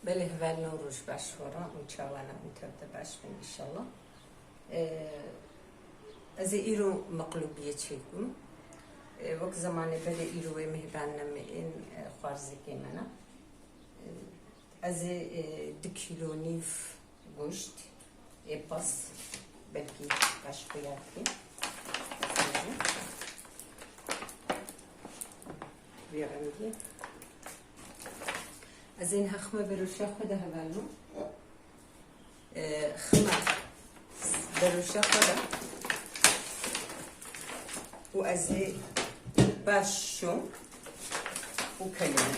بله هول نوروز باش ورا وشاوانا متبدا باش من ان شاء الله. از ایرو مقلوبیه چیکم وقت زمانی بده ایرو مهبانم این خوارزی که منه از 2 کیلو نیف گوشت پاس بلکی باش خیار کی بیارم از این خمه بروشه خود هولو خمه بروشه خود و از باش شو و کلمه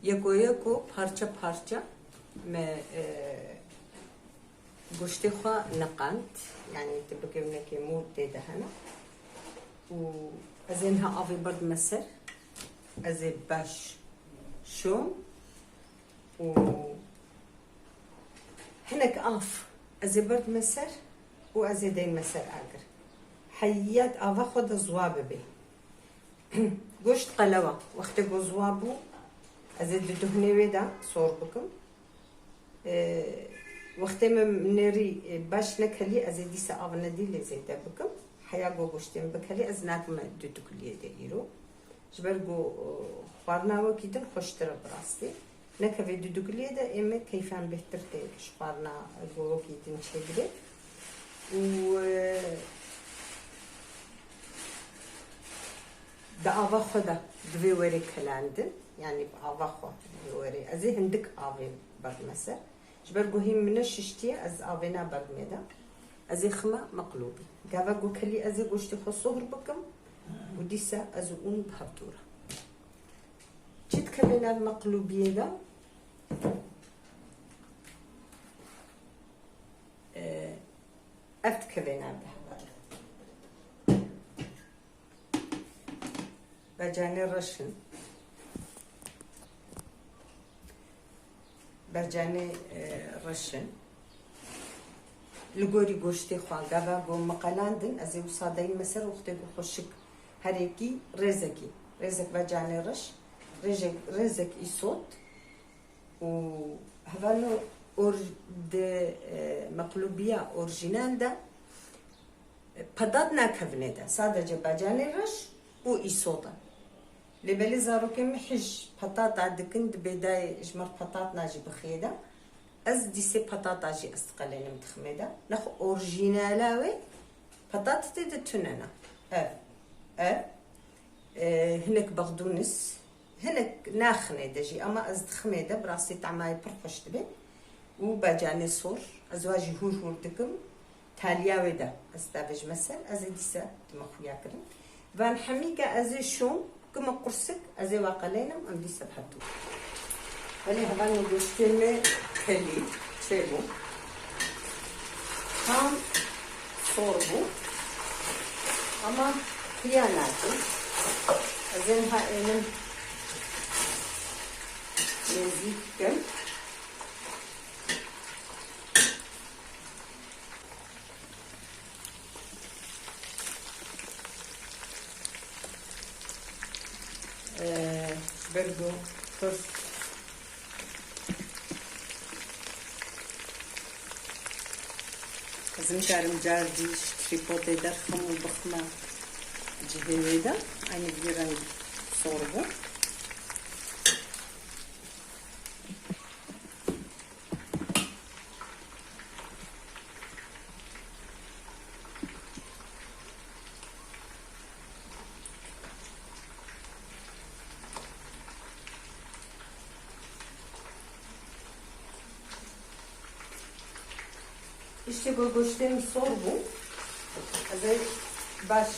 یکو parça parça me گوشتی خوا نقند يعني تبقى منك مود ده هنا و از اینها آبی برد مسر از باش شوم و هناك آف از برد مسر و از دی مسر آگر حیات آوا خود زوابه بی گوشت قلوه وقتی گو زوابو از دهنه ویدا صور بکم وقتی من نری باش نکلی از دیس آب ندیل زیده بکم حیا گو گوشتیم بکلی از نکم دو کلیه دیرو جبر گو خورنا و کیدن خوشتر براستی نکوی دو کلیه ده اما کیفان بهتر تیش خورنا گو کیدن چگره و ده آوا خدا دوی وری کلاندن يعني بأواخو يوري أزي هندك آوي برمسة جبر جوهيم من الششتية أز آوينا برميدا أزي خما مقلوبي جابا جو كلي أزي جوشتي خصوهر بكم وديسا أزقون بهبدورة جد كلنا المقلوبية دا أفت كلنا بهبدورة بجاني رشن برجاني رشن لگوری گوشتی خواه گاوا گو مقالاندن از او سادهی مسر وقتی گو خوشک هریکی رزک برجاني رش رزک ایسوت و هفالو مقلوبیه اورجینال ده پداد نکفنه ده ساده برجاني رش و ایسوتا لبلي زارو كم حج بطاطا عندكند بداية جمر بطاط ناجي بخيدة از ديسي بطاطا جي استقلين متخميدة نخ اورجينالاوي بطاطا تيدا تنانا هناك بغدونس هناك ناخنة دجي اما از تخميدة براسي تعماي برخش تبي وباجاني صور ازواجي هور دكم تالياوي دا استافج مثل از ديسا تمخويا كرم فان حميقة ازي شوم كما قرصك أزي واقلينا أم دي سبحتو ولي هذا نجوشتين كلي شيبو هم صوربو أما خياناتي أزينها إنم يزيدكم برضو فرص لازم كارم جارديش تريبوتي درخم وبخمة جهيدا عيني كبيرة صوربو İşte bu göçlerin sorbu. Azay baş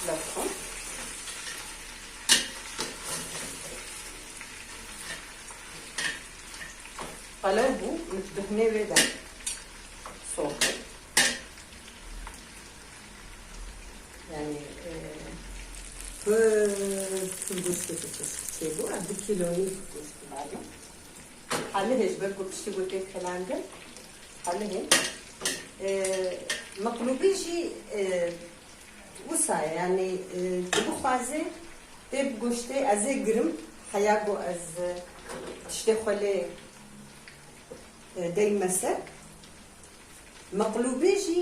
lafım. قلبه متدهنه بده صوته يعني goşt şey bu. 1 kiloni goşt var. Halle hecber goşt gote kalanga. Halle he. مقلوبي جي وسع يعني تبو خازي تب goşte azê girim hayago az tiştê xwelê değmese مقلوبي جي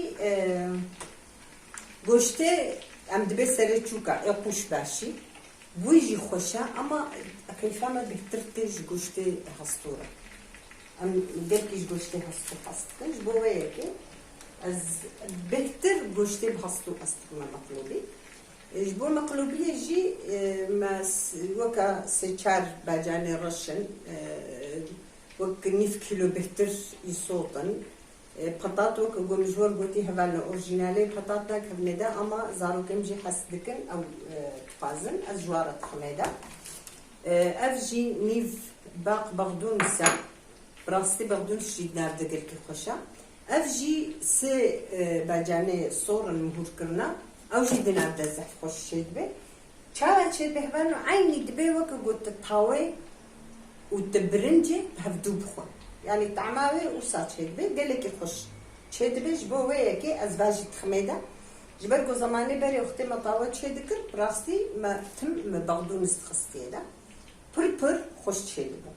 goşte em dibe serê çûka eqûş başî wî jî xweş e ama keyfa me bêhtir tê ji goştê hestûr e em gelkî ji goştê hestû dikin ji bo wê yekê az bêhtir goştê bi hestû me meqlûbî ji bo meqlûbiyê jî me weka sê çar bacanê reşin wek nîv kîlo bêhtir îsotin patat wek gomjwar gotî hevalna orjînalê patat nekevne de ama zarokêm jî hes dikin ew dixwazin ez ji wan re dixwîne de ev jî nîv baq bexdûnîs e bi rastî bexdûnîs jî nav de gelkî xweş e ev jî sê bacanê sorin mihûrkirina ew jî di nav de zehf xweş çê dibe çawa çê dibe hevalna aynî dibe wek got tu tawê û tu birincê hevdû bixwe yani tema wê wisa çê dibe gelekî xweş çê dibe ji bo wê yekê ez vajî dixwîne de ji ber ku zamanê berê wextê me tawe çê dikir bi rastî me tim me bexdûnîs dixistiye de pir xweş çê dibe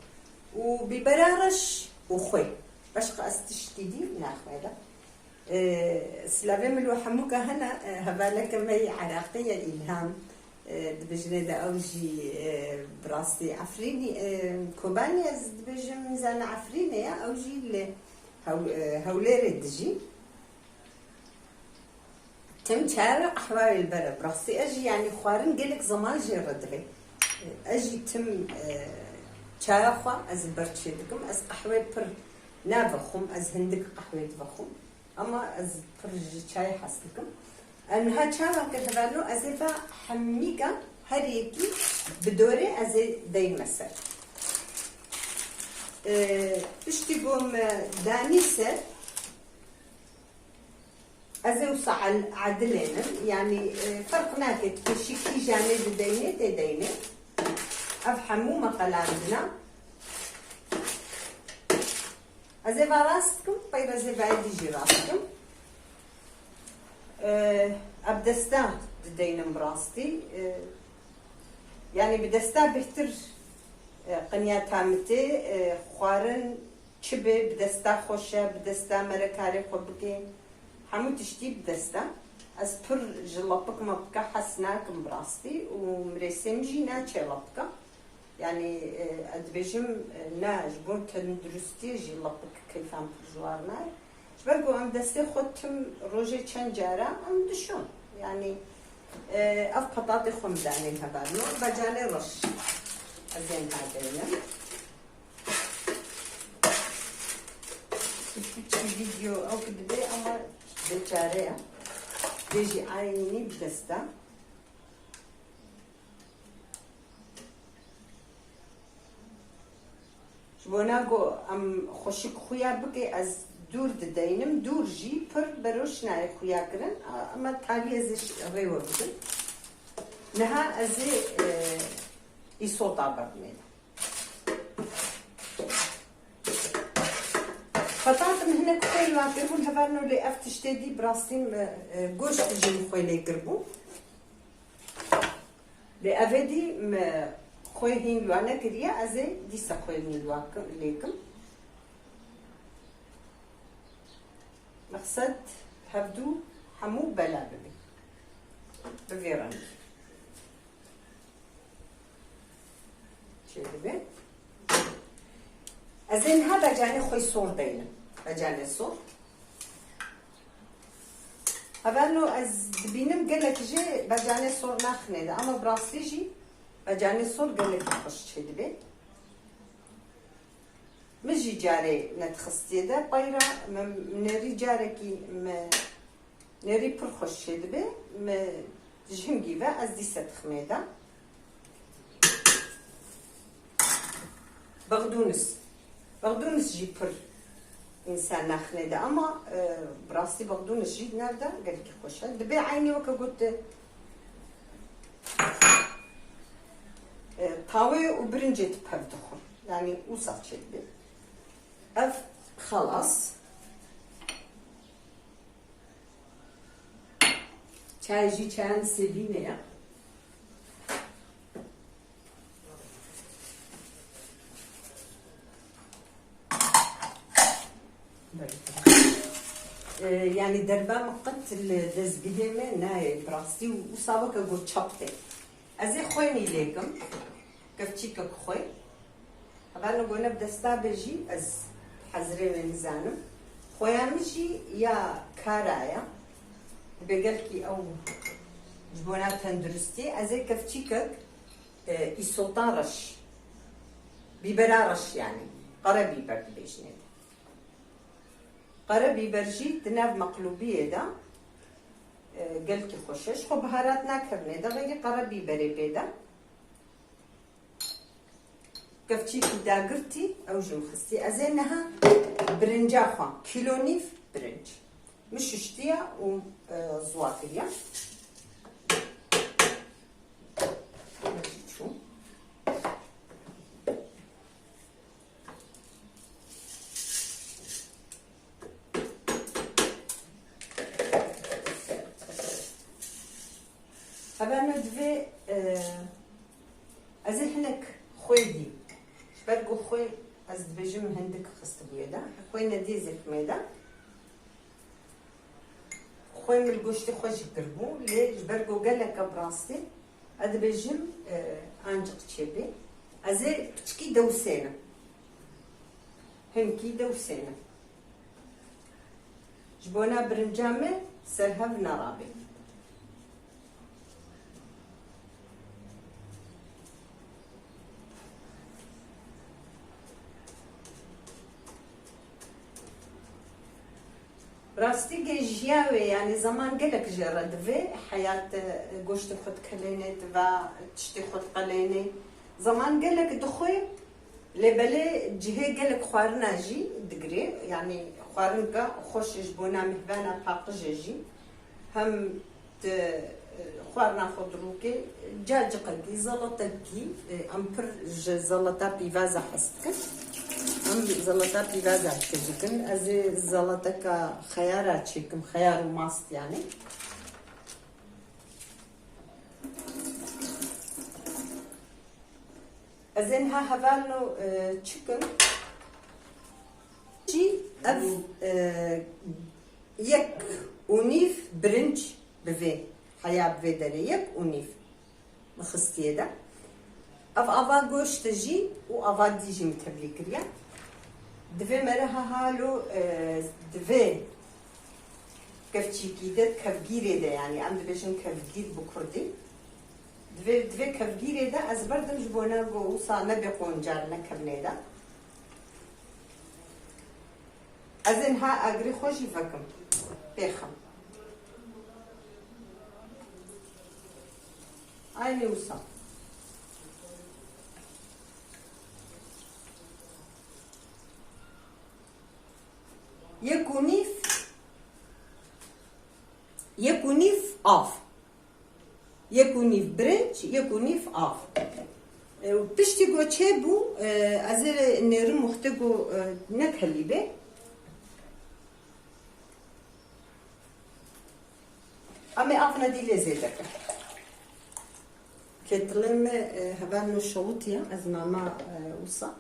û bîbera reş û xwe başqa ez tiştî dî naxwe de سلاوی ملو همو که هنه هبالک می عراقی الهام دبجنه ده اوجی براستی عفرینی کوبانی از دبجم زن عفرینه یا اوجی ل هولیر دجی تم چهار احوال البره براستی اجی یعنی خوارن گلک زمان جرد به اجی تم چهار خوا از برچه دکم از قهوه پر نبخم از هندک قهوه دبخم ama az pırıcı çay hastıkım. Enha çava kırhvano azeva hammiga her yeki bidore az değmese. İşte bu danise az usal adlenin yani fark naket şiki jane dedeyne dedeyne. Afhamu maqalarına از وارستم پیروزی بعدی جراستم ابدستا دینم براستی yani bir desta bihtir qiniya tamite xwarin çibe bir desta xoşa bir desta merekari xwe bike hemû tiştî bi desta ez pir ji lapik me bike hes nakim birastî û mirêsêm jî naçe lapika yani dibêjim ne ji bo tenduristiyê jî lapik keyfan pir ji war naye ji ber ku em destê xwe tim rojê çend cara em dişon yani ev patatê xwe em danên hevalno bacanê reş ez ên hadeynim küçük video ew ki dibe ama bêçare ye dê jî aynî bi desta Bona go am xoşik xuya bike ez dur dideynim dur jî pir beroş naye xuya kirin ama talî ez rêwe bikin niha ez ê îsota bebîne Patatim hinek xwe li wan kirbûn hevalno lê ev tiştê dî bi rastî goşt jî min xwe lê kirbû lê evê dî خوی هین لوانه کریه از دیسا خوی هین لوان لیکم مقصد هفدو همو بلا ببی بویرانی چه ببی از این ها بجانه خوی سور دینم بجانه سور اولو از بینم گلک جه بجانه سور نخنه ده اما براستی جی بجانê sor gelekî xweş çê dibe min jî carê nedxistiye de bayra nerî carekî me nerî pir xweş çê dibe me ji hingî ve ez dîsa dixwîne de bexdûnis jî pir însan naxine de ama bi rastî bexdûnis jî nav de gelekî xweş e dibe aynî weke got قهوة وبرنجة بهدخل يعني وسط شدة أف خلاص çay jî çayın sevîne ya. يعني دربا مقت الدزبيدمه ناي براستي وصابك اقول تشابتي ازي خويني ليكم كفتيك خوي طبعا قلنا بدستا بجي از حزري ونزانم خويا مشي يا كارايا بقلكي او جبونا تندرستي ازي كفتيك يسلطارش بيبرارش يعني قرا بيبر بيجني قرا بيبرجي تناف مقلوبيه دا قلكي خوشش خو بهارات ناكرني دا غيري قرا بيبري بيدا كفتيكي داقرتي او جمخستي ازينها برنجاخوا كيلو نيف برنج مش شتيا وزوافية أبانا دفي أزي هناك خويدي شبرقو خوي أز دبجم هندك خست بيدا خوي نديزك ميدا خوي من القشتي خوش قربو ليه جبرقو قالك براستي أدبجم أنجق تشبي أزي تشكي دوسينا هنكي دوسينا جبونا برنجامي سرهب نرابي راستي جياوي يعني زمان قالك جرد في حياة قشت خد كليني تبا تشتي خد قليني زمان قالك دخوي لبلي جهي قالك خوارنا جي دقري يعني خوارنك خوش جبونا مهبانا باقج جي هم خوارنا خضروكي جاج قلقي زلطكي امبر زلطة بيفازا حستك ام زلطة بيفازا حستكن ازي زلطة خيارات شيكم خيار وماست يعني ازينها هفالو تشيكن جي اف يك ونيف برنج بفي حياة بفي داري يك ونيف مخستي دا اف افا قوش تجي و افا ديجي متبلي كريا دفي مرها هالو دفي كفتشيكي دا كفجيري دا يعني عم دبيشن كفجير بكردي دفي كفجيري دا از بردم جبونا وصا نبي قونجار نكبني دا ازنها اقري خوشي فكم بيخم عيني وصا يكونيف آف يكونيف برنج يكونيف آف وبشتي قو تشيبو ازير نيرم مختقو نكهلي بي امي افنا دي لزيدك كتلم هبانو شوطيا از ماما وصا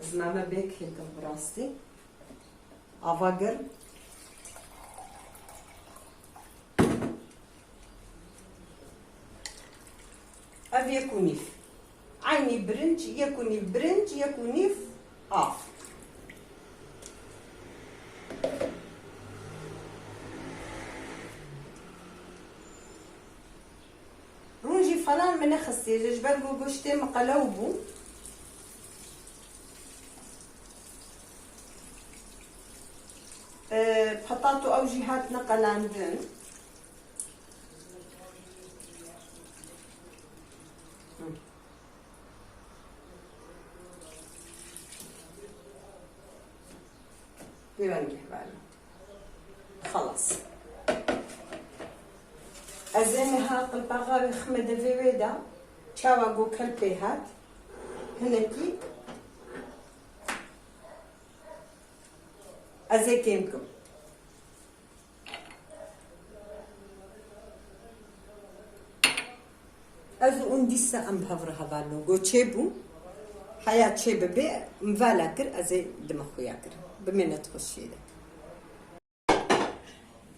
از ماما بيك هيك براستي افاقر أف يكونيف عيني برنج يكونيف برنج يكونيف آف رونجي فلان من خستي جبرقو قشتي مقلوبو بحطاتو أو جهات نقلاندن خلاص أزينها قلبها خمد في ويدا چاوا گو کلپی هات هنکی ازیتیم کم از اون دیسا ام بهور هوالو گو چه بو حیات چه ببی موالا کر از دمخویا کر بمینت خوشیده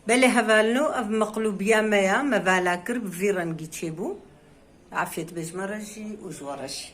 بله هوالو اف مقلوبیا میا موالا کر بفیرنگی چه بو عافیت بجمرشی و جوارشی